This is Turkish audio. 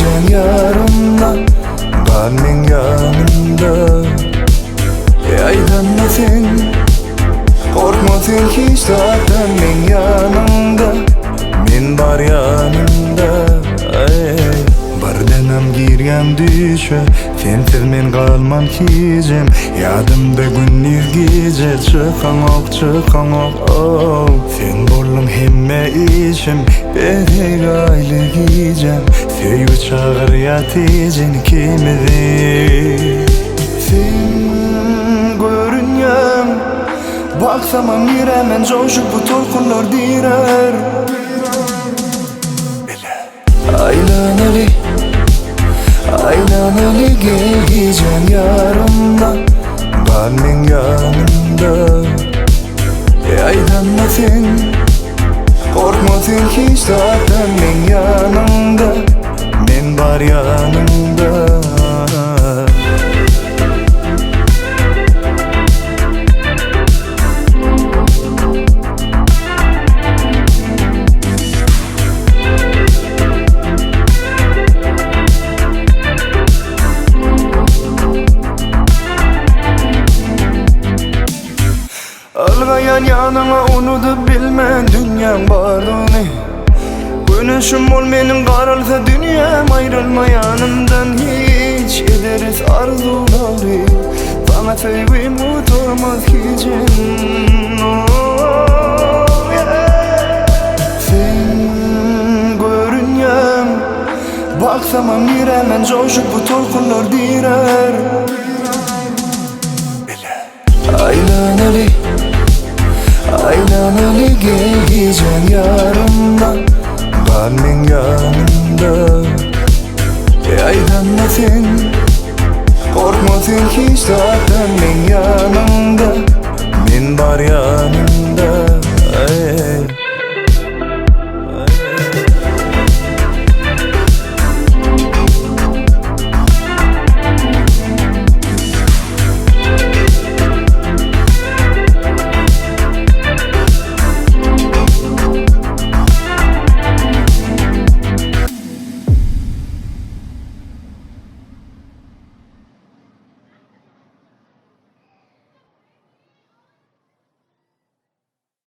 giyeceğim yarımda, var men yanımda. Aydanma sen, korkma sen hiç zaten men yanımda, men var yanımda. Bir denem girgen düşe, sensiz men kalman kiyeceğim. Yadımda gündüz gece çıkan ok oh. Sen bollum hemme işim, bedel aile giyeceğim. Sevgi çağır yatıcın kimidi. Sen görünyem, baksama miremen coşup bu tolkunlar direr. Aylanalı, aylanalı giyeceğim yarımda, var men yanımda. Aydanma sen, korkma sen hiç zaten men yanımda, men var yanımda. Algayan yanıma unutup bilme dünyam barını. Güneşim ol benim qaralsa dünyam, ayrılma yanımdan hiç. Ederiz arzuları, bana sevgim uturmaz hicin oh, yeah. Sen görünyem, baksama miremen coşup bu tolkunlar direr. Aylanalı, aylanalı giyeceğim yarımda, var men yanımda. Aydanma sen, korkma sen hiç zaten men yanımda, men var yanımda.